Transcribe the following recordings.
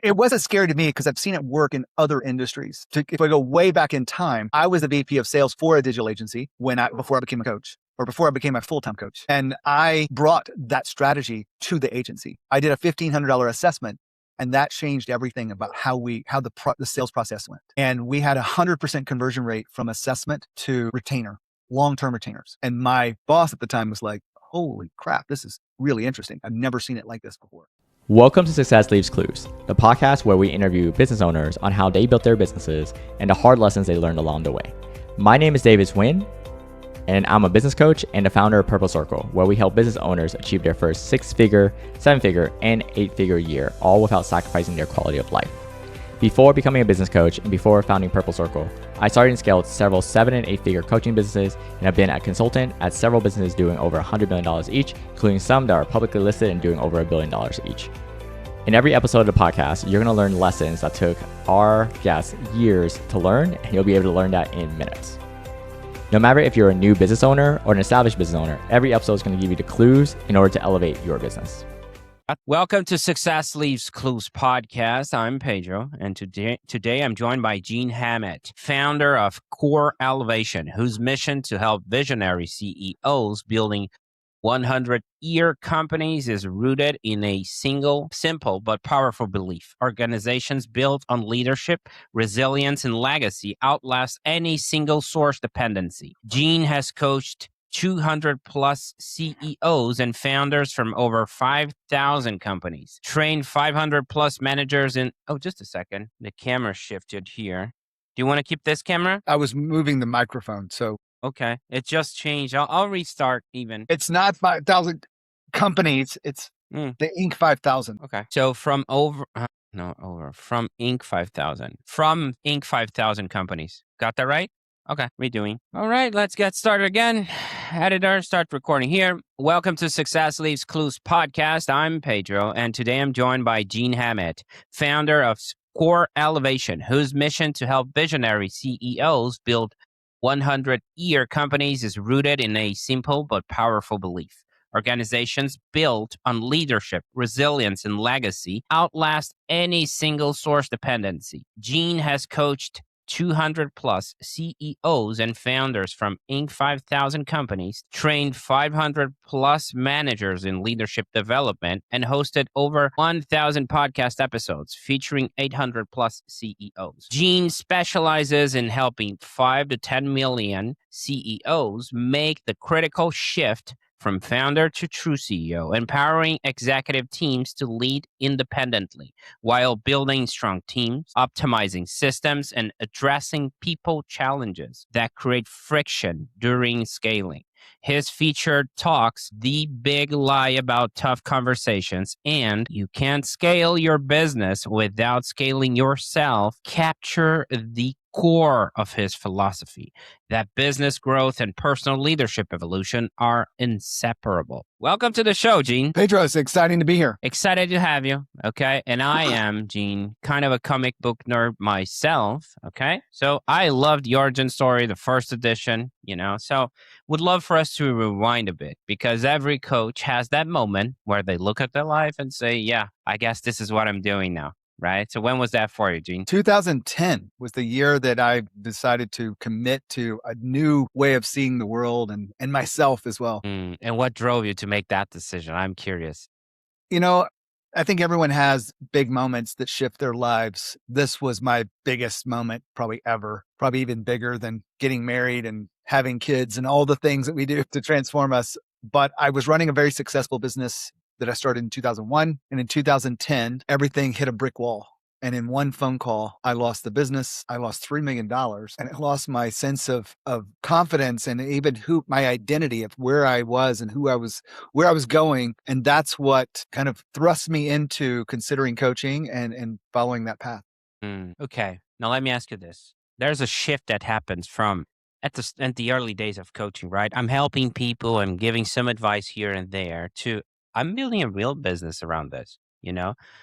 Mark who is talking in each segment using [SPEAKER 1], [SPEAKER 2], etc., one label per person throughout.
[SPEAKER 1] It wasn't scary to me because I've seen it work in other industries. If I go way back in time, I was the VP of sales for a digital agency before I became a coach or before I became a full-time coach. And I brought that strategy to the agency. I did a $1,500 assessment, and that changed everything about how the sales process went. And we had 100% conversion rate from assessment to retainer, long-term retainers. And my boss at the time was like, holy crap, this is really interesting. I've never seen it like this before.
[SPEAKER 2] Welcome to Success Leaves Clues, the podcast where we interview business owners on how they built their businesses and the hard lessons they learned along the way. My name is David Wynn, and I'm a business coach and the founder of Purple Circle, where we help business owners achieve their first 6-figure, 7-figure, and 8-figure year, all without sacrificing their quality of life. Before becoming a business coach and before founding Purple Circle, I started and scaled several 7- and 8-figure coaching businesses, and have been a consultant at several businesses doing over $100 million each, including some that are publicly listed and doing over $1 billion each. In every episode of the podcast, you're going to learn lessons that took our guests years to learn, and you'll be able to learn that in minutes. No matter if you're a new business owner or an established business owner, every episode is going to give you the clues in order to elevate your business.
[SPEAKER 3] Welcome to Success Leaves Clues podcast. I'm Pedro, and today I'm joined by Gene Hammett, founder of Core Elevation, whose mission to help visionary CEOs building 100-year companies is rooted in a single, simple, but powerful belief. Organizations built on leadership, resilience, and legacy outlast any single source dependency. Gene has coached 200 plus CEOs and founders from over 5,000 companies, trained 500 plus managers in, just a second. The camera shifted here. Do you want to keep this camera?
[SPEAKER 1] I was moving the microphone, so.
[SPEAKER 3] Okay. It just changed. I'll restart even.
[SPEAKER 1] It's not 5,000 companies. It's the Inc. 5,000.
[SPEAKER 3] Okay. So from Inc. 5,000. From Inc. 5,000 companies. Got that right? Okay, redoing. All right, let's get started again. Editor, start recording here. Welcome to Success Leaves Clues podcast. I'm Pedro, and today I'm joined by Gene Hammett, founder of Core Elevation, whose mission to help visionary CEOs build 100-year companies is rooted in a simple but powerful belief. Organizations built on leadership, resilience, and legacy outlast any single source dependency. Gene has coached 200 plus CEOs and founders from Inc. 5,000 companies, trained 500 plus managers in leadership development, and hosted over 1,000 podcast episodes featuring 800 plus CEOs. Gene specializes in helping 5 to 10 million CEOs make the critical shift from founder to true CEO, empowering executive teams to lead independently while building strong teams, optimizing systems, and addressing people challenges that create friction during scaling. His featured talks, The Big Lie About Tough Conversations, and You Can't Scale Your Business Without Scaling Yourself, capture the core of his philosophy, that business growth and personal leadership evolution are inseparable. Welcome to the show, Gene.
[SPEAKER 1] Pedro, it's exciting to be here.
[SPEAKER 3] Excited to have you, okay? And I am, Gene, kind of a comic book nerd myself, okay? So I loved the origin story, the first edition, so would love for us to rewind a bit, because every coach has that moment where they look at their life and say, yeah, I guess this is what I'm doing now. Right. So when was that for you, Gene?
[SPEAKER 1] 2010 was the year that I decided to commit to a new way of seeing the world and myself as well.
[SPEAKER 3] And what drove you to make that decision? I'm curious.
[SPEAKER 1] I think everyone has big moments that shift their lives. This was my biggest moment probably ever, probably even bigger than getting married and having kids and all the things that we do to transform us. But I was running a very successful business that I started in 2001. And in 2010, everything hit a brick wall. And in one phone call, I lost the business. I lost $3 million, and I lost my sense of confidence and even my identity of where I was and where I was going. And that's what kind of thrust me into considering coaching and following that path.
[SPEAKER 3] Okay. Now let me ask you this. There's a shift that happens from at the early days of coaching, right? I'm helping people. I'm giving some advice here and there to I'm building a real business around this,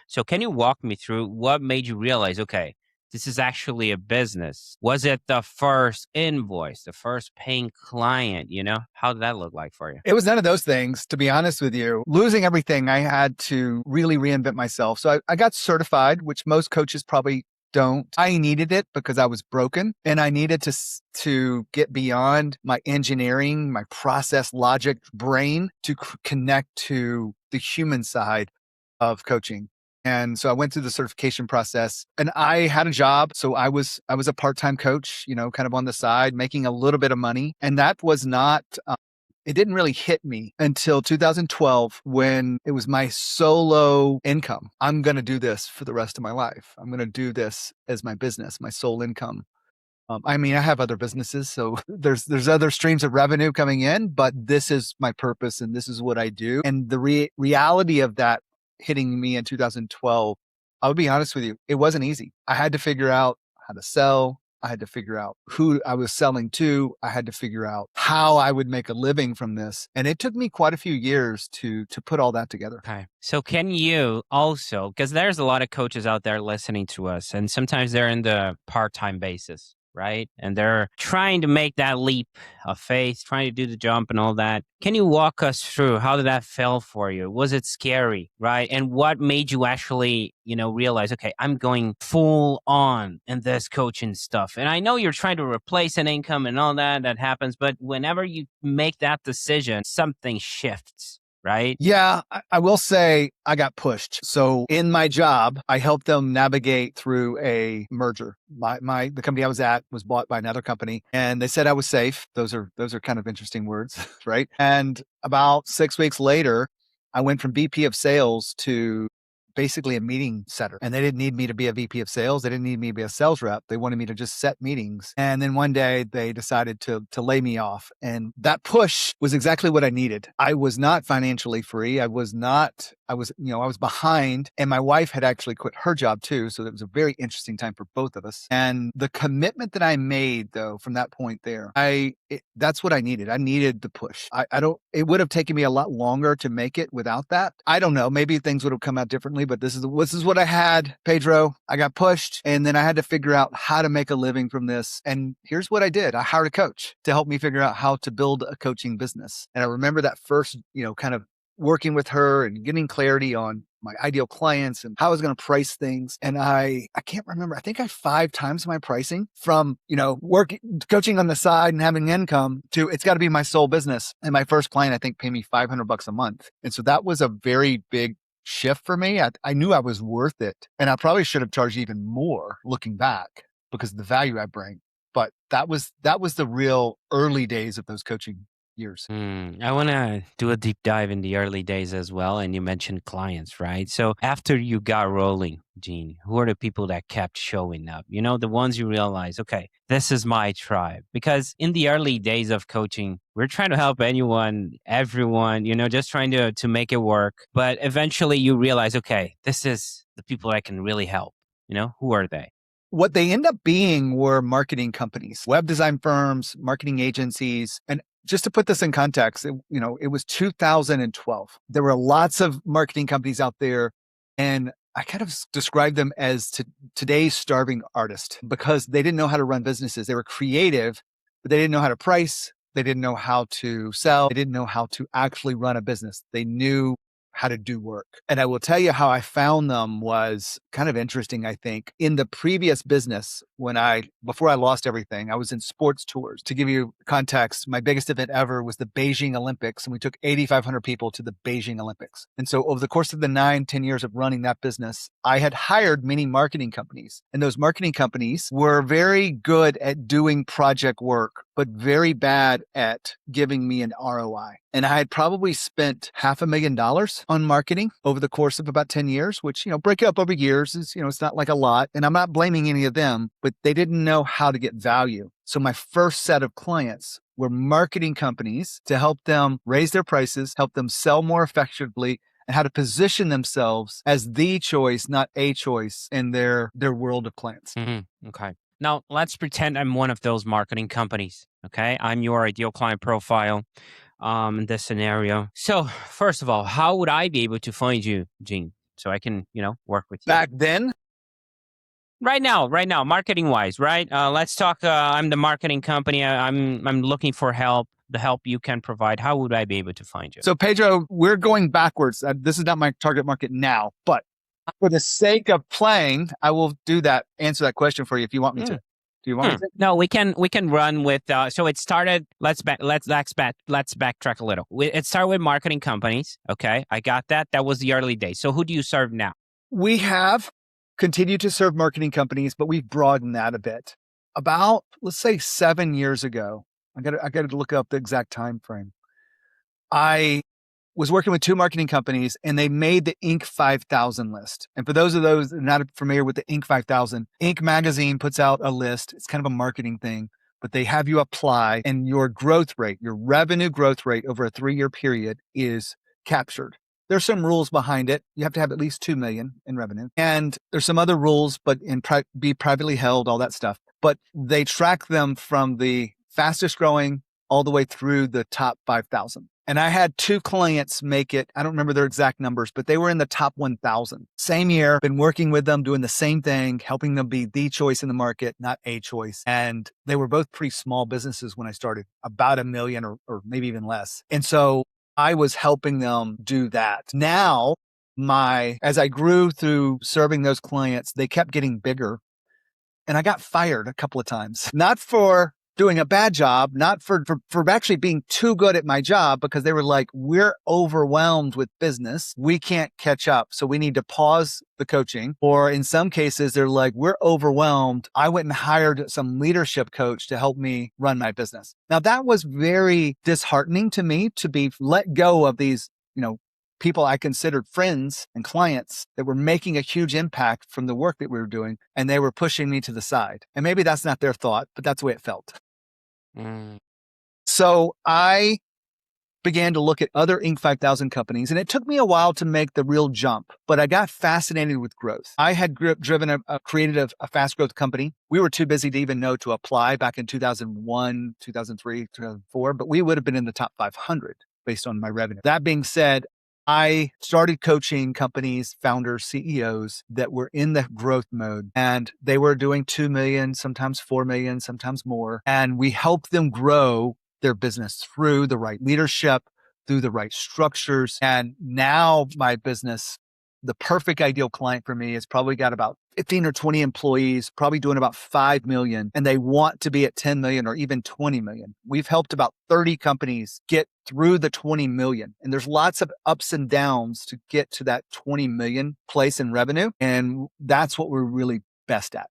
[SPEAKER 3] So can you walk me through what made you realize, okay, this is actually a business? Was it the first invoice, the first paying client? How did that look like for you?
[SPEAKER 1] It was none of those things, to be honest with you. Losing everything, I had to really reinvent myself. So I got certified, which most coaches probably don't. I needed it because I was broken, and I needed to get beyond my engineering, my process logic brain to connect to the human side of coaching. And so I went through the certification process, and I had a job. So I was a part-time coach, kind of on the side, making a little bit of money. And that was not, it didn't really hit me until 2012 when it was my solo income. I'm going to do this for the rest of my life. I'm going to do this as my business, my sole income. I have other businesses, so there's other streams of revenue coming in, but this is my purpose and this is what I do. And the reality of that hitting me in 2012, I'll be honest with you, it wasn't easy. I had to figure out how to sell. I had to figure out who I was selling to. I had to figure out how I would make a living from this. And it took me quite a few years to put all that together.
[SPEAKER 3] Okay. So can you also, because there's a lot of coaches out there listening to us, and sometimes they're in the part-time basis, right? And they're trying to make that leap of faith, trying to do the jump and all that. Can you walk us through how did that feel for you? Was it scary, right? And what made you actually, realize, okay, I'm going full on in this coaching stuff. And I know you're trying to replace an income and all that happens, but whenever you make that decision, something shifts. Right?
[SPEAKER 1] Yeah, I will say I got pushed. So in my job, I helped them navigate through a merger. The company I was at was bought by another company, and they said I was safe. Those are kind of interesting words, right? And about 6 weeks later, I went from VP of sales to basically a meeting setter. And they didn't need me to be a VP of sales. They didn't need me to be a sales rep. They wanted me to just set meetings. And then one day they decided to lay me off. And that push was exactly what I needed. I was not financially free. I was behind, and my wife had actually quit her job too. So it was a very interesting time for both of us. And the commitment that I made though, from that point there, that's what I needed. I needed the push. It would have taken me a lot longer to make it without that. I don't know. Maybe things would have come out differently, but this is what I had, Pedro. I got pushed, and then I had to figure out how to make a living from this. And here's what I did. I hired a coach to help me figure out how to build a coaching business. And I remember that first, kind of working with her and getting clarity on my ideal clients and how I was going to price things. And I can't remember. I think I 5 times my pricing from, working, coaching on the side and having income to it's got to be my sole business. And my first client, I think, paid me $500 a month. And so that was a very big shift for me. I knew I was worth it. And I probably should have charged even more looking back because of the value I bring. But that was the real early days of those coaching years.
[SPEAKER 3] I want to do a deep dive in the early days as well. And you mentioned clients, right? So after you got rolling, Gene, who are the people that kept showing up? The ones you realize, okay, this is my tribe. Because in the early days of coaching, we're trying to help anyone, everyone, just trying to make it work. But eventually you realize, okay, this is the people I can really help. Who are they?
[SPEAKER 1] What they end up being were marketing companies, web design firms, marketing agencies. And just to put this in context, it was 2012. There were lots of marketing companies out there, and I kind of describe them as today's starving artist because they didn't know how to run businesses. They were creative, but they didn't know how to price. They didn't know how to sell. They didn't know how to actually run a business. They knew how to do work. And I will tell you how I found them was kind of interesting, I think. In the previous business, before I lost everything, I was in sports tours. To give you context, my biggest event ever was the Beijing Olympics, and we took 8,500 people to the Beijing Olympics. And so over the course of the 9-10 years of running that business, I had hired many marketing companies. And those marketing companies were very good at doing project work, but very bad at giving me an ROI. And I had probably spent $500,000 on marketing over the course of about 10 years, which, break it up over years is, it's not like a lot. And I'm not blaming any of them, but they didn't know how to get value. So my first set of clients were marketing companies to help them raise their prices, help them sell more effectively, and how to position themselves as the choice, not a choice in their world of clients.
[SPEAKER 3] Mm-hmm. Okay. Now, let's pretend I'm one of those marketing companies, okay? I'm your ideal client profile in this scenario. So, first of all, how would I be able to find you, Gene, so I can, work with you?
[SPEAKER 1] Back then,
[SPEAKER 3] Right now, marketing wise, right? Let's talk. I'm the marketing company. I'm looking for help. The help you can provide. How would I be able to find you?
[SPEAKER 1] So, Pedro, we're going backwards. This is not my target market now, but for the sake of playing, I will answer that question for you if you want me to. Do you want me to?
[SPEAKER 3] No, we can run with. So it started. Let's backtrack a little. It started with marketing companies. Okay, I got that. That was the early days. So who do you serve now?
[SPEAKER 1] We have continued to serve marketing companies, but we've broadened that a bit. About, let's say, 7 years ago, I got to look up the exact time frame. I was working with 2 marketing companies, and they made the Inc. 5000 list. And for those of those not familiar with the Inc. 5000, Inc. magazine puts out a list. It's kind of a marketing thing, but they have you apply, and your growth rate, your revenue growth rate over a 3-year period is captured. There's some rules behind it. You have to have at least 2 million in revenue. And there's some other rules, but be privately held, all that stuff. But they track them from the fastest growing all the way through the top 5,000. And I had 2 clients make it. I don't remember their exact numbers, but they were in the top 1,000. Same year, been working with them, doing the same thing, helping them be the choice in the market, not a choice. And they were both pretty small businesses when I started, about 1 million or maybe even less. And so I was helping them do that. Now, as I grew through serving those clients, they kept getting bigger. And I got fired a couple of times, not for doing a bad job, not for actually being too good at my job, because they were like, we're overwhelmed with business. We can't catch up. So we need to pause the coaching. Or in some cases, they're like, we're overwhelmed. I went and hired some leadership coach to help me run my business. Now that was very disheartening to me, to be let go of these, people I considered friends and clients that were making a huge impact from the work that we were doing, and they were pushing me to the side. And maybe that's not their thought, but that's the way it felt. So I began to look at other Inc. 5000 companies, and it took me a while to make the real jump, but I got fascinated with growth. I had created a fast growth company. We were too busy to even know to apply back in 2001, 2003, 2004, but we would have been in the top 500 based on my revenue. That being said, I started coaching companies, founders, CEOs that were in the growth mode, and they were doing 2 million, sometimes 4 million, sometimes more. And we helped them grow their business through the right leadership, through the right structures. And now my business, the perfect ideal client for me, has probably got about 15 or 20 employees, probably doing about 5 million, and they want to be at 10 million or even 20 million. We've helped about 30 companies get through the 20 million. And there's lots of ups and downs to get to that 20 million place in revenue. And that's what we're really best at.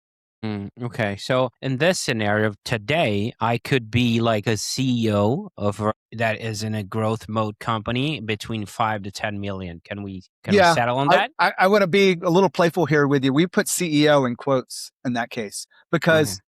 [SPEAKER 3] Okay. So in this scenario today, I could be like a CEO that is in a growth mode company between 5 to 10 million. Can we settle on that?
[SPEAKER 1] I want to be a little playful here with you. We put CEO in quotes in that case, because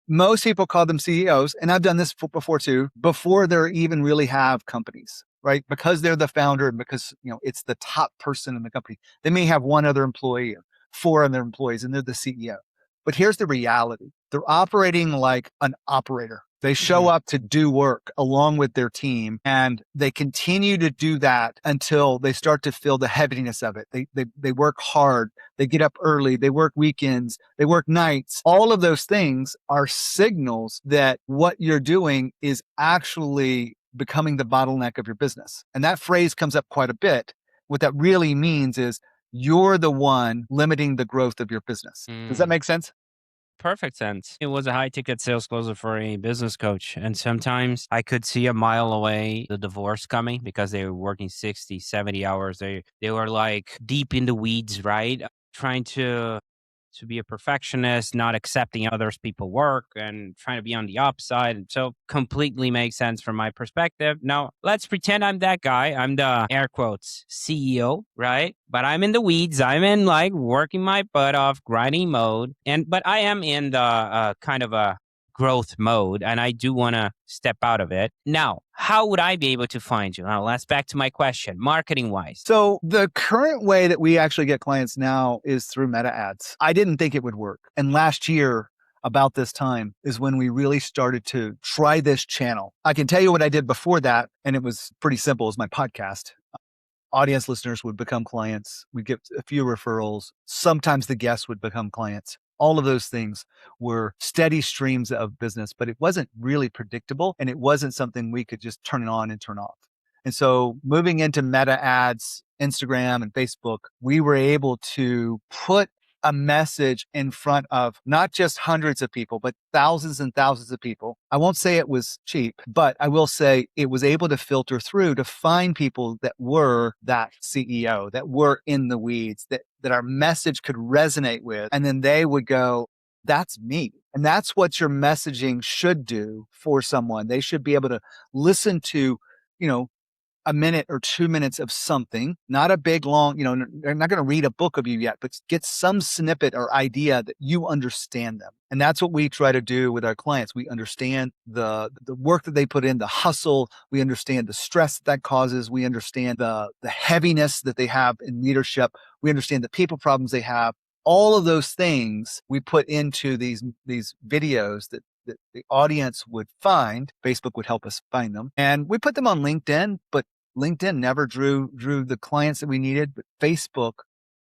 [SPEAKER 1] most people call them CEOs. And I've done this before too, before they even really have companies, right? Because they're the founder and because, it's the top person in the company. They may have 1 other employee or 4 other employees, and they're the CEO. But here's the reality. They're operating like an operator. They show up to do work along with their team, and they continue to do that until they start to feel the heaviness of it. They work hard. They get up early. They work weekends. They work nights. All of those things are signals that what you're doing is actually becoming the bottleneck of your business. And that phrase comes up quite a bit. What that really means is you're the one limiting the growth of your business. Does that make sense?
[SPEAKER 3] Perfect sense. It was a high ticket sales closer for a business coach. And sometimes I could see a mile away the divorce coming because they were working 60, 70 hours. They were like deep in the weeds, right? Trying to be a perfectionist, not accepting others people's work and trying to be on the upside. And so completely makes sense from my perspective. Now, let's pretend I'm that guy. I'm the air quotes CEO, right? But I'm in the weeds. I'm in like working my butt off, grinding mode. But I am in the kind of a growth mode, and I do want to step out of it. Now, how would I be able to find you? Now, let's back to my question, marketing wise.
[SPEAKER 1] So the current way that we actually get clients now is through meta ads. I didn't think it would work. And last year, about this time, is when we really started to try this channel. I can tell you what I did before that, and it was pretty simple. It was my podcast. Audience listeners would become clients. We'd get a few referrals. Sometimes the guests would become clients. All of those things were steady streams of business, but it wasn't really predictable and it wasn't something we could just turn it on and turn off. And so moving into meta ads, Instagram and Facebook, we were able to put a message in front of not just hundreds of people, but thousands and thousands of people. I won't say it was cheap, but I will say it was able to filter through to find people that were that CEO, that were in the weeds, that our message could resonate with. And then they would go, that's me. And that's what your messaging should do for someone. They should be able to listen to, you know, a minute or 2 minutes of something, not a big long, they're not going to read a book of you yet, but get some snippet or idea that you understand them. And that's what we try to do with our clients. We understand the work that they put in, the hustle. We understand the stress that causes. We understand the heaviness that they have in leadership. We understand the people problems they have. All of those things we put into these videos that the audience would find. Facebook would help us find them. And we put them on LinkedIn, but LinkedIn never drew the clients that we needed, but Facebook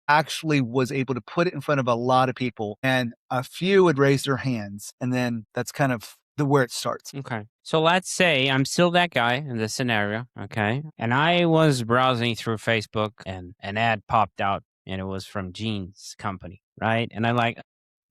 [SPEAKER 1] actually was able to put it in front of a lot of people, and a few would raise their hands. And then that's kind of where it starts.
[SPEAKER 3] Okay. So let's say I'm still that guy in this scenario. Okay. And I was browsing through Facebook and an ad popped out and it was from Gene's company. Right. And I'm like,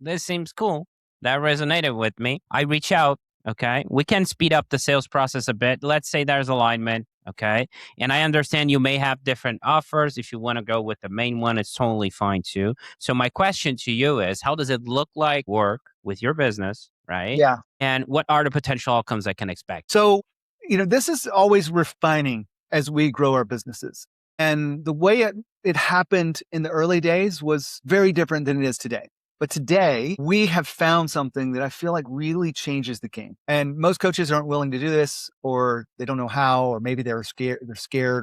[SPEAKER 3] this seems cool. That resonated with me. I reach out. Okay. We can speed up the sales process a bit. Let's say there's alignment. Okay. And I understand you may have different offers. If you want to go with the main one, it's totally fine too. So my question to you is, how does it look like work with your business? Right.
[SPEAKER 1] Yeah.
[SPEAKER 3] And what are the potential outcomes I can expect?
[SPEAKER 1] So, this is always refining as we grow our businesses. And the way it happened in the early days was very different than it is today. But today we have found something that I feel like really changes the game. And most coaches aren't willing to do this, or they don't know how, or maybe they're scared,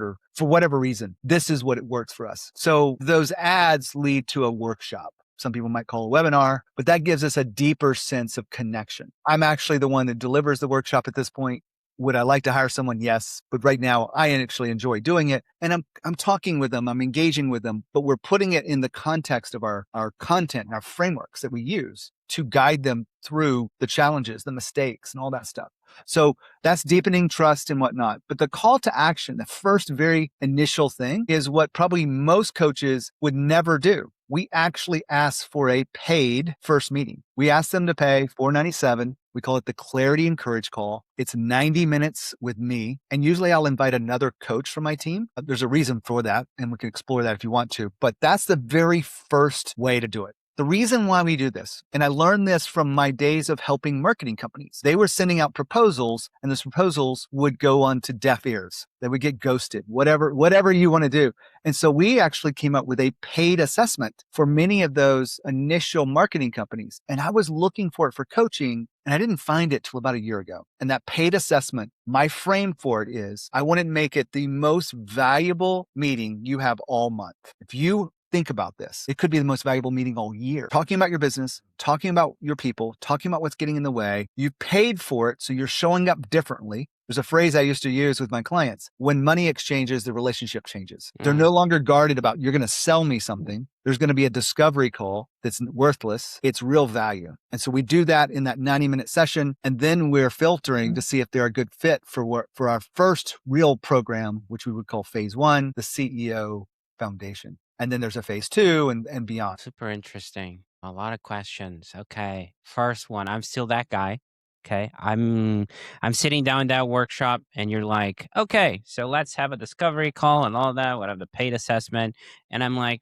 [SPEAKER 1] or for whatever reason. This is what it works for us. So those ads lead to a workshop. Some people might call a webinar, but that gives us a deeper sense of connection. I'm actually the one that delivers the workshop at this point. Would I like to hire someone? Yes. But right now I actually enjoy doing it. And I'm talking with them, I'm engaging with them, but we're putting it in the context of our content and our frameworks that we use to guide them through the challenges, the mistakes, and all that stuff. So that's deepening trust and whatnot. But the call to action, the first very initial thing, is what probably most coaches would never do. We actually ask for a paid first meeting. We ask them to pay $497. We call it the Clarity and Courage Call. It's 90 minutes with me. And usually I'll invite another coach from my team. There's a reason for that, and we can explore that if you want to. But that's the very first way to do it. The reason why we do this, and I learned this from my days of helping marketing companies, they were sending out proposals, and those proposals would go on to deaf ears. They would get ghosted, whatever you want to do. And so we actually came up with a paid assessment for many of those initial marketing companies. And I was looking for it for coaching, and I didn't find it till about a year ago. And that paid assessment, my frame for it is, I want to make it the most valuable meeting you have all month. If you think about this, it could be the most valuable meeting all year. Talking about your business, talking about your people, talking about what's getting in the way. You paid for it, so you're showing up differently. There's a phrase I used to use with my clients. When money exchanges, the relationship changes. They're no longer guarded about, you're going to sell me something. There's going to be a discovery call that's worthless. It's real value. And so we do that in that 90-minute session. And then we're filtering to see if they're a good fit for our first real program, which we would call phase 1, the CEO Foundation. And then there's a phase 2 and beyond.
[SPEAKER 3] Super interesting. A lot of questions. Okay. First one, I'm still that guy. Okay. I'm sitting down in that workshop and you're like, okay, so let's have a discovery call and all that. What have the paid assessment? And I'm like,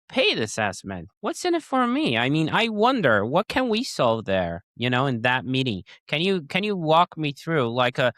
[SPEAKER 3] paid assessment. What's in it for me? I mean, I wonder, what can we solve there, in that meeting? Can you walk me through like a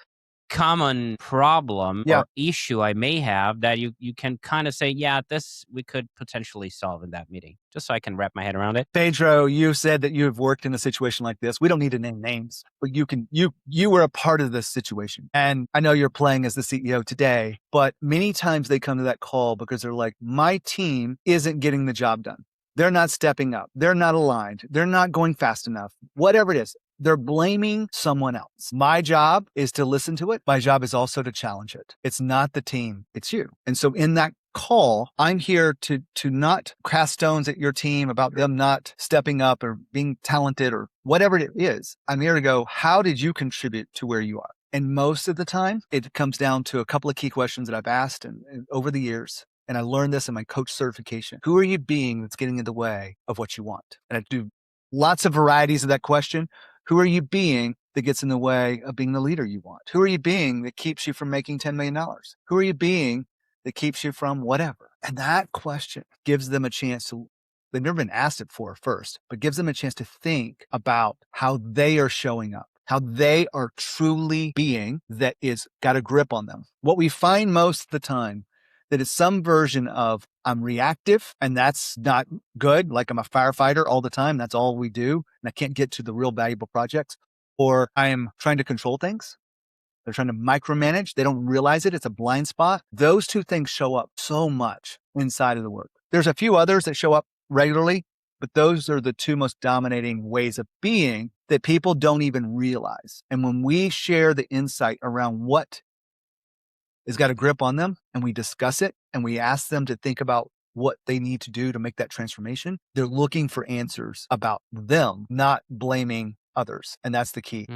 [SPEAKER 3] common problem or issue I may have that you can kind of say, yeah, this we could potentially solve in that meeting, just so I can wrap my head around it?
[SPEAKER 1] Pedro, you said that you have worked in a situation like this. We don't need to name names, but you were a part of this situation. And I know you're playing as the CEO today, but many times they come to that call because they're like, my team isn't getting the job done. They're not stepping up. They're not aligned. They're not going fast enough. Whatever it is. They're blaming someone else. My job is to listen to it. My job is also to challenge it. It's not the team, it's you. And so in that call, I'm here to not cast stones at your team about them not stepping up or being talented or whatever it is. I'm here to go, how did you contribute to where you are? And most of the time, it comes down to a couple of key questions that I've asked and over the years. And I learned this in my coach certification. Who are you being that's getting in the way of what you want? And I do lots of varieties of that question. Who are you being that gets in the way of being the leader you want? Who are you being that keeps you from making $10 million? Who are you being that keeps you from whatever? And that question gives them a chance to, they've never been asked it for first, but gives them a chance to think about how they are showing up, how they are truly being that is got a grip on them. What we find most of the time that it's some version of I'm reactive and that's not good. Like I'm a firefighter all the time. That's all we do. And I can't get to the real valuable projects. Or I am trying to control things. They're trying to micromanage. They don't realize it. It's a blind spot. Those two things show up so much inside of the work. There's a few others that show up regularly, but those are the two most dominating ways of being that people don't even realize. And when we share the insight around what has got a grip on them and we discuss it and we ask them to think about what they need to do to make that transformation, they're looking for answers about them, not blaming others. And that's the key.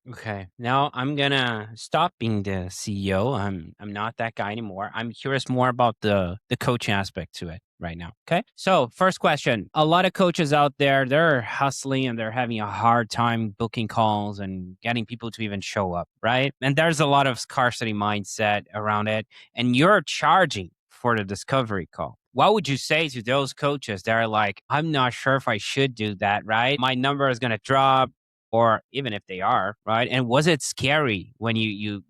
[SPEAKER 3] Okay. Now I'm gonna stop being the CEO. I'm not that guy anymore. I'm curious more about the coaching aspect to it right now. Okay. So first question. A lot of coaches out there, they're hustling and they're having a hard time booking calls and getting people to even show up, right? And there's a lot of scarcity mindset around it. And you're charging for the discovery call. What would you say to those coaches that are like, I'm not sure if I should do that, right? My number is going to drop, or even if they are, right? And was it scary when you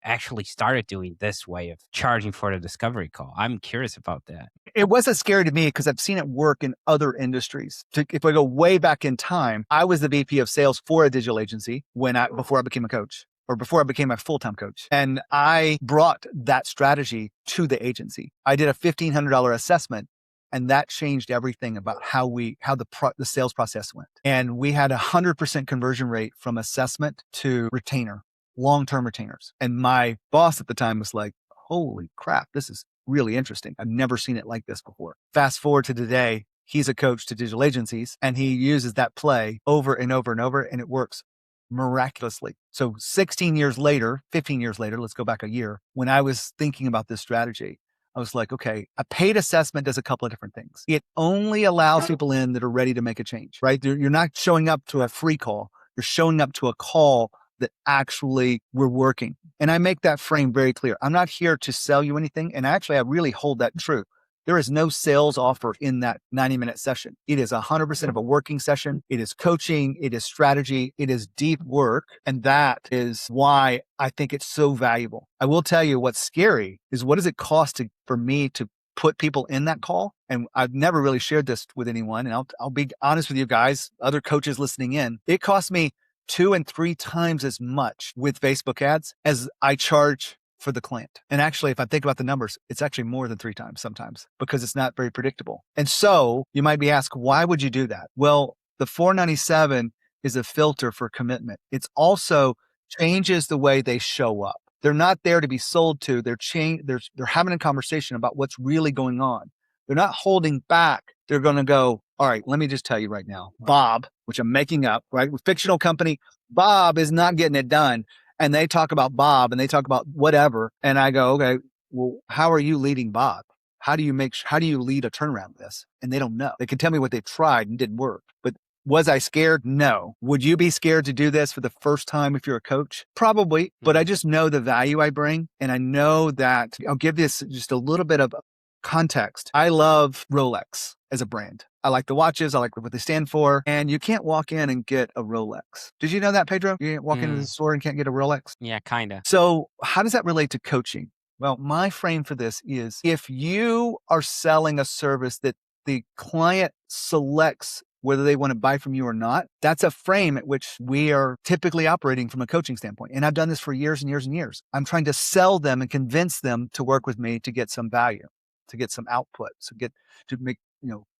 [SPEAKER 3] actually started doing this way of charging for the discovery call? I'm curious about that.
[SPEAKER 1] It wasn't scary to me because I've seen it work in other industries. If I go way back in time, I was the VP of sales for a digital agency before I became a coach or before I became a full-time coach. And I brought that strategy to the agency. I did a $1,500 assessment and that changed everything about how the sales process went. And we had 100% conversion rate from assessment to retainer, long-term retainers. And my boss at the time was like, holy crap, this is really interesting. I've never seen it like this before. Fast forward to today, he's a coach to digital agencies and he uses that play over and over and over and it works miraculously. So 15 years later, let's go back a year, when I was thinking about this strategy, I was like, okay, a paid assessment does a couple of different things. It only allows people in that are ready to make a change, right? You're not showing up to a free call. You're showing up to a call that actually we're working. And I make that frame very clear. I'm not here to sell you anything. And actually, I really hold that true. There is no sales offer in that 90-minute session. It is 100% of a working session. It is coaching. It is strategy. It is deep work. And that is why I think it's so valuable. I will tell you what's scary is what does it cost for me to put people in that call? And I've never really shared this with anyone. And I'll be honest with you guys, other coaches listening in. It costs me 2 and 3 times as much with Facebook ads as I charge for the client. And actually, if I think about the numbers, it's actually more than 3 times sometimes because it's not very predictable. And so you might be asked, why would you do that? Well, the $497 is a filter for commitment. It's also changes the way they show up. They're not there to be sold to. They're having a conversation about what's really going on. They're not holding back. They're going to go, all right, let me just tell you right now, Bob, which I'm making up, right? Fictional company, Bob is not getting it done. And they talk about Bob and they talk about whatever. And I go, okay, well, how are you leading Bob? How do you lead a turnaround of this? And they don't know. They can tell me what they've tried and didn't work. But was I scared? No. Would you be scared to do this for the first time if you're a coach? Probably. But I just know the value I bring. And I know that I'll give this just a little bit of context. I love Rolex as a brand. I like the watches. I like what they stand for. And you can't walk in and get a Rolex. Did you know that, Pedro? You can't walk into the store and can't get a Rolex?
[SPEAKER 3] Yeah, kind of.
[SPEAKER 1] So how does that relate to coaching? Well, my frame for this is if you are selling a service that the client selects whether they want to buy from you or not, that's a frame at which we are typically operating from a coaching standpoint. And I've done this for years and years and years. I'm trying to sell them and convince them to work with me to get some value, to get some output, to make,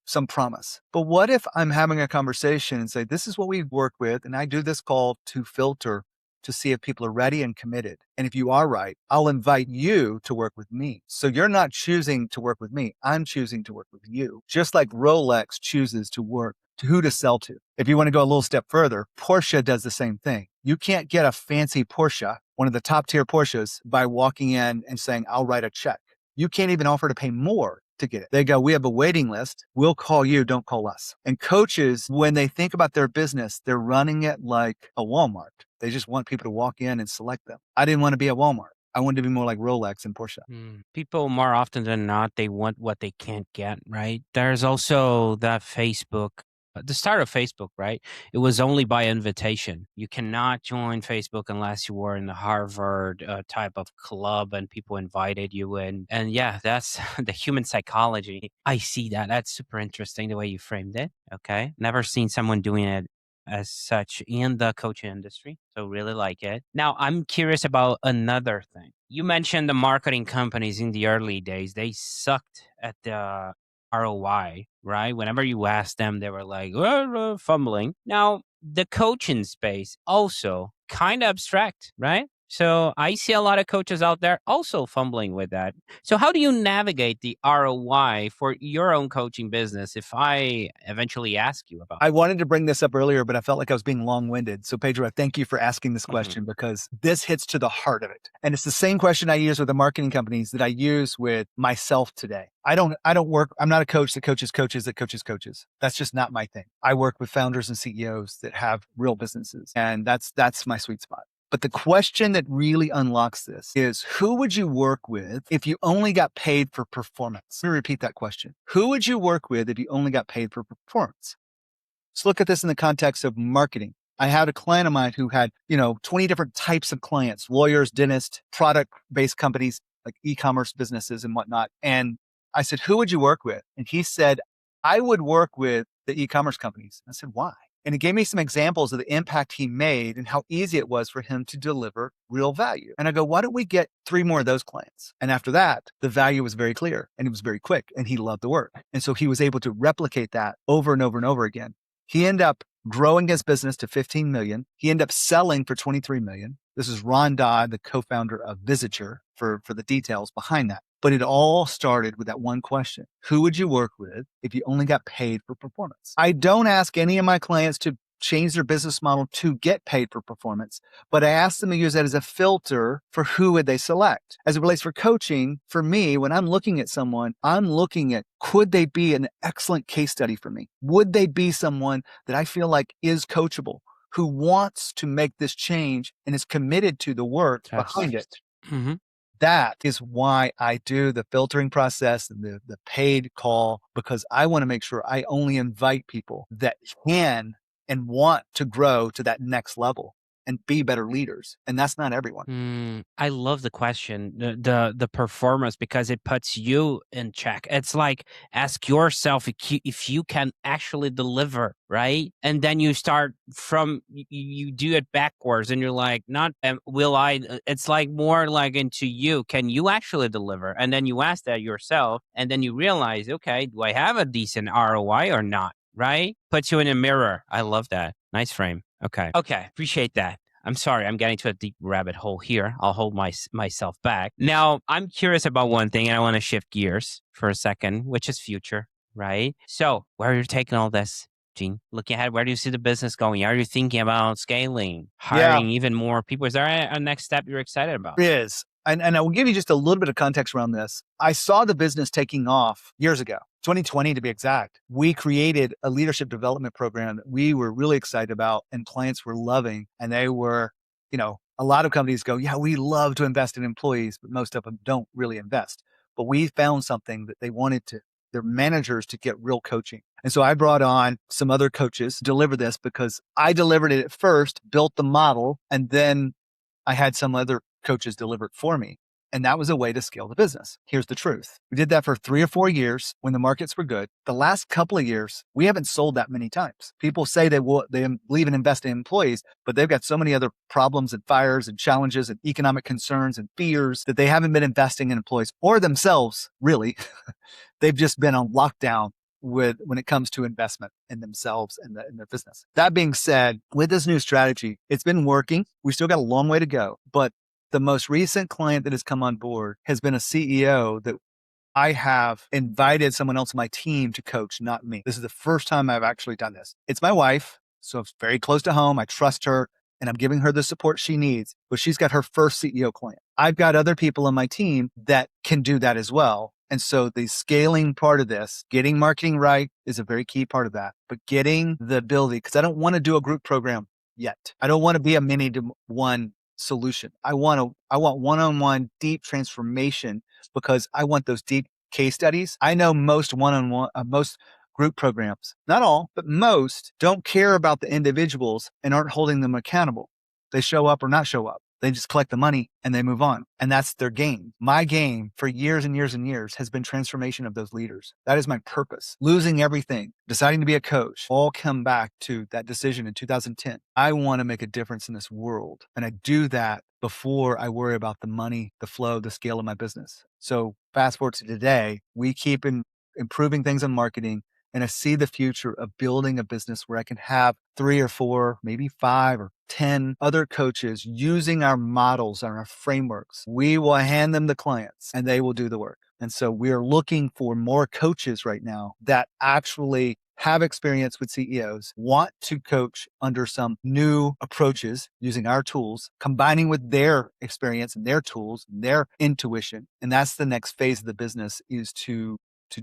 [SPEAKER 1] some promise. But what if I'm having a conversation and say, this is what we work with, and I do this call to filter to see if people are ready and committed. And if you are right, I'll invite you to work with me. So you're not choosing to work with me. I'm choosing to work with you. Just like Rolex chooses to work to who to sell to. If you want to go a little step further, Porsche does the same thing. You can't get a fancy Porsche, one of the top tier Porsches, by walking in and saying, I'll write a check. You can't even offer to pay more to get it. They go, we have a waiting list. We'll call you. Don't call us. And coaches, when they think about their business, they're running it like a Walmart. They just want people to walk in and select them. I didn't want to be a Walmart. I wanted to be more like Rolex and Porsche.
[SPEAKER 3] People more often than not, they want what they can't get, right? There's also that Facebook. The start of Facebook, right? It was only by invitation. You cannot join Facebook unless you were in the Harvard type of club and people invited you in. And yeah, that's the human psychology. I see that. That's super interesting the way you framed it. Okay. Never seen someone doing it as such in the coaching industry. So really like it. Now, I'm curious about another thing. You mentioned the marketing companies in the early days. They sucked at the ROI, right? Whenever you asked them, they were like, fumbling. Now, the coaching space also kind of abstract, right? So I see a lot of coaches out there also fumbling with that. So how do you navigate the ROI for your own coaching business if I eventually ask you about it?
[SPEAKER 1] I wanted to bring this up earlier, but I felt like I was being long-winded. So Pedro, thank you for asking this question because this hits to the heart of it. And it's the same question I use with the marketing companies that I use with myself today. I'm not a coach that coaches coaches that coaches coaches. That's just not my thing. I work with founders and CEOs that have real businesses, and that's my sweet spot. But the question that really unlocks this is, who would you work with if you only got paid for performance? Let me repeat that question. Who would you work with if you only got paid for performance? Let's look at this in the context of marketing. I had a client of mine who had, 20 different types of clients, lawyers, dentists, product-based companies like e-commerce businesses and whatnot. And I said, who would you work with? And he said, I would work with the e-commerce companies. I said, why? And he gave me some examples of the impact he made and how easy it was for him to deliver real value. And I go, why don't we get 3 more of those clients? And after that, the value was very clear and it was very quick and he loved the work. And so he was able to replicate that over and over and over again. He ended up growing his business to 15 million. He ended up selling for 23 million. This is Ron Dodd, the co-founder of Visiture, for the details behind that. But it all started with that one question. Who would you work with if you only got paid for performance? I don't ask any of my clients to change their business model to get paid for performance, but I ask them to use that as a filter for who would they select. As it relates for coaching, for me, when I'm looking at someone, I'm looking at, could they be an excellent case study for me? Would they be someone that I feel like is coachable, who wants to make this change and is committed to the work behind it?
[SPEAKER 3] Mm-hmm.
[SPEAKER 1] That is why I do the filtering process and the paid call, because I want to make sure I only invite people that can and want to grow to that next level and be better leaders. And that's not everyone.
[SPEAKER 3] I love the question, the performance, because it puts you in check. It's like, ask yourself if you can actually deliver, right? And then you start from, you do it backwards and you're like, not, will I, it's like more like into you. Can you actually deliver? And then you ask that yourself and then you realize, okay, do I have a decent ROI or not? Right? Puts you in a mirror. I love that. Nice frame. Okay. Appreciate that. I'm sorry. I'm getting to a deep rabbit hole here. I'll hold myself back. Now, I'm curious about one thing and I want to shift gears for a second, which is future, right? So where are you taking all this, Gene? Looking ahead, where do you see the business going? Are you thinking about scaling, hiring even more people? Is there a next step you're excited about?
[SPEAKER 1] It is. And I will give you just a little bit of context around this. I saw the business taking off years ago, 2020 to be exact. We created a leadership development program that we were really excited about and clients were loving. And they were, a lot of companies go, yeah, we love to invest in employees, but most of them don't really invest. But we found something that they wanted their managers to get real coaching. And so I brought on some other coaches to deliver this because I delivered it at first, built the model, and then I had some other coaches deliver it for me. And that was a way to scale the business. Here's the truth. We did that for 3 or 4 years when the markets were good. The last couple of years, we haven't sold that many times. People say they believe in investing in employees, but they've got so many other problems and fires and challenges and economic concerns and fears that they haven't been investing in employees or themselves, really. They've just been on lockdown when it comes to investment in themselves and in their business. That being said, with this new strategy, it's been working. We still got a long way to go, but the most recent client that has come on board has been a CEO that I have invited someone else on my team to coach, not me. This is the first time I've actually done this. It's my wife, so it's very close to home. I trust her and I'm giving her the support she needs, but she's got her first CEO client. I've got other people on my team that can do that as well. And so the scaling part of this, getting marketing right is a very key part of that, but getting the ability, because I don't want to do a group program yet. I don't want to be a many to one solution. I want one-on-one deep transformation because I want those deep case studies. I know most one-on-one, most group programs, not all, but most don't care about the individuals and aren't holding them accountable. They show up or not show up. They just collect the money and they move on. And that's their game. My game for years and years and years has been transformation of those leaders. That is my purpose. Losing everything, deciding to be a coach, all come back to that decision in 2010. I want to make a difference in this world. And I do that before I worry about the money, the flow, the scale of my business. So fast forward to today, we keep improving things on marketing. And I see the future of building a business where I can have 3 or 4, maybe 5 or 10 other coaches using our models and our frameworks. We will hand them the clients and they will do the work. And so we're looking for more coaches right now that actually have experience with CEOs, want to coach under some new approaches using our tools, combining with their experience and their tools, and their intuition. And that's the next phase of the business, is to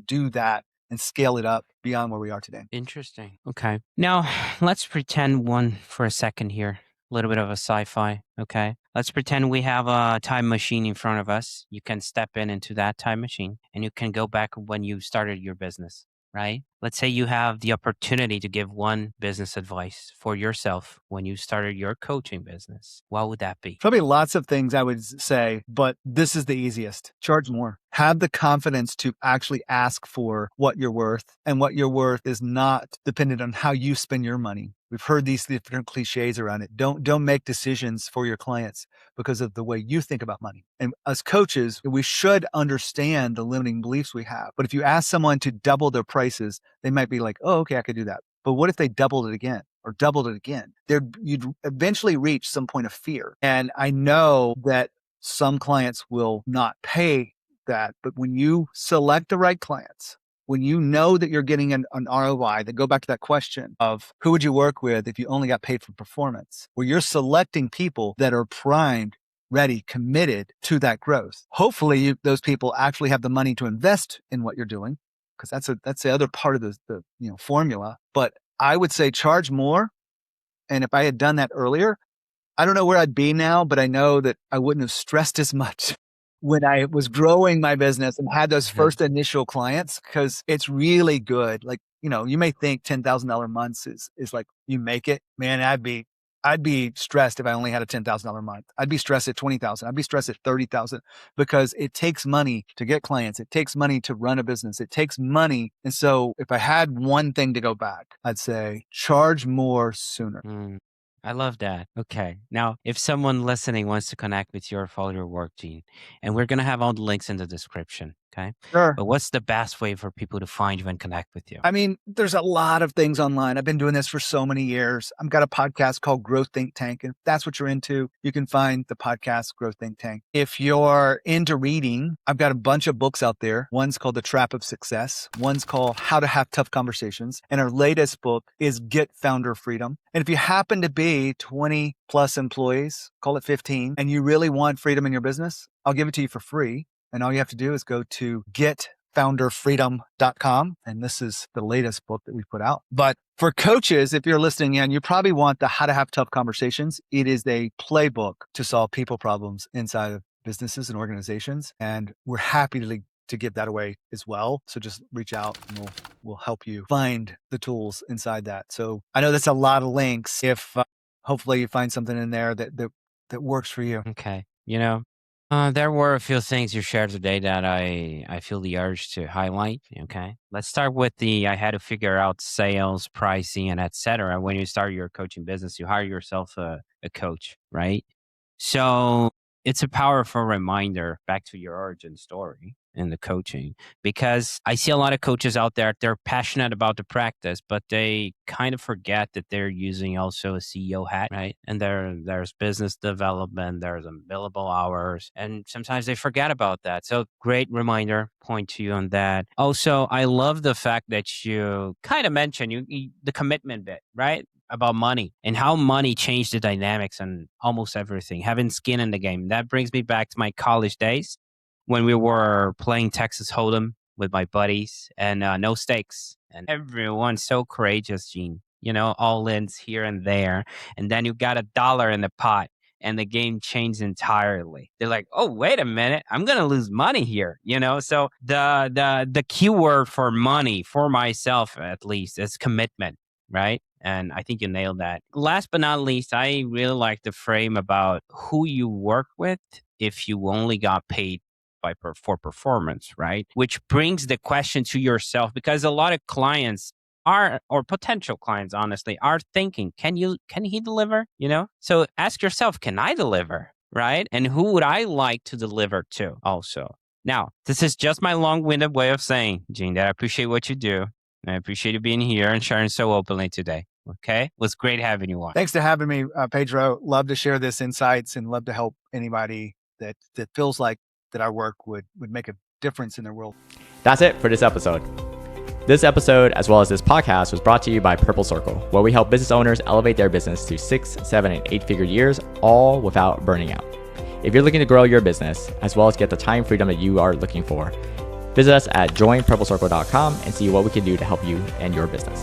[SPEAKER 1] do that and scale it up beyond where we are today.
[SPEAKER 3] Interesting. Okay. Now, let's pretend one for a second here. A little bit of a sci-fi. Okay. Let's pretend we have a time machine in front of us. You can step into that time machine and you can go back when you started your business, right? Let's say you have the opportunity to give one business advice for yourself when you started your coaching business. What would that be?
[SPEAKER 1] Probably lots of things I would say, but this is the easiest. Charge more. Have the confidence to actually ask for what you're worth, and what you're worth is not dependent on how you spend your money. We've heard these different cliches around it. Don't make decisions for your clients because of the way you think about money. And as coaches, we should understand the limiting beliefs we have. But if you ask someone to double their prices, they might be like, oh, okay, I could do that. But what if they doubled it again or doubled it again? You'd eventually reach some point of fear. And I know that some clients will not pay that. But when you select the right clients, when you know that you're getting an ROI, that go back to that question of who would you work with if you only got paid for performance, where you're selecting people that are primed, ready, committed to that growth. Hopefully those people actually have the money to invest in what you're doing, because that's the other part of the formula. But I would say charge more. And if I had done that earlier, I don't know where I'd be now, but I know that I wouldn't have stressed as much when I was growing my business and had those first initial clients, because it's really good. Like, you may think $10,000 months is like you make it. Man, I'd be stressed if I only had a $10,000 month. I'd be stressed at 20,000. I'd be stressed at 30,000, because it takes money to get clients. It takes money to run a business. It takes money. And so if I had one thing to go back, I'd say charge more sooner.
[SPEAKER 3] I love that. Okay. Now, if someone listening wants to connect with you or follow your work, Gene, and we're going to have all the links in the description. Okay.
[SPEAKER 1] Sure.
[SPEAKER 3] But what's the best way for people to find you and connect with you?
[SPEAKER 1] I mean, there's a lot of things online. I've been doing this for so many years. I've got a podcast called Growth Think Tank. And if that's what you're into, you can find the podcast Growth Think Tank. If you're into reading, I've got a bunch of books out there. One's called The Trap of Success. One's called How to Have Tough Conversations. And our latest book is Get Founder Freedom. And if you happen to be 20 plus employees, call it 15, and you really want freedom in your business, I'll give it to you for free. And all you have to do is go to getfounderfreedom.com. And this is the latest book that we put out. But for coaches, if you're listening in, you probably want the How to Have Tough Conversations. It is a playbook to solve people problems inside of businesses and organizations. And we're happy to give that away as well. So just reach out and we'll help you find the tools inside that. So I know that's a lot of links. If hopefully you find something in there that works for you.
[SPEAKER 3] Okay. There were a few things you shared today that I feel the urge to highlight. Okay. Let's start with I had to figure out sales, pricing, and etc. When you start your coaching business, you hire yourself a coach, right? So it's a powerful reminder, back to your origin story, in the coaching, because I see a lot of coaches out there, they're passionate about the practice, but they kind of forget that they're using also a CEO hat, right? And there's business development, there's billable hours, and sometimes they forget about that. So great reminder, point to you on that. Also, I love the fact that you kind of mentioned the commitment bit, right? About money and how money changed the dynamics and almost everything, having skin in the game. That brings me back to my college days when we were playing Texas Hold'em with my buddies and no stakes. And everyone's so courageous, Gene, all ins here and there. And then you got $1 in the pot and the game changed entirely. They're like, oh, wait a minute, I'm going to lose money here. So the keyword for money, for myself at least, is commitment, right? And I think you nailed that. Last but not least, I really like the frame about who you work with if you only got paid for performance, right? Which brings the question to yourself, because a lot of clients or potential clients, honestly, are thinking, can he deliver? So ask yourself, can I deliver? Right? And who would I like to deliver to also? Now, this is just my long-winded way of saying, Gene, that I appreciate what you do. I appreciate you being here and sharing so openly today. Okay? It was great having you on.
[SPEAKER 1] Thanks for having me, Pedro. Love to share this insights and love to help anybody that feels like that our work would make a difference in their world.
[SPEAKER 2] That's it for this episode. This episode, as well as this podcast, was brought to you by Purple Circle, where we help business owners elevate their business to 6, 7, and 8-figure years, all without burning out. If you're looking to grow your business, as well as get the time freedom that you are looking for, visit us at joinpurplecircle.com and see what we can do to help you and your business.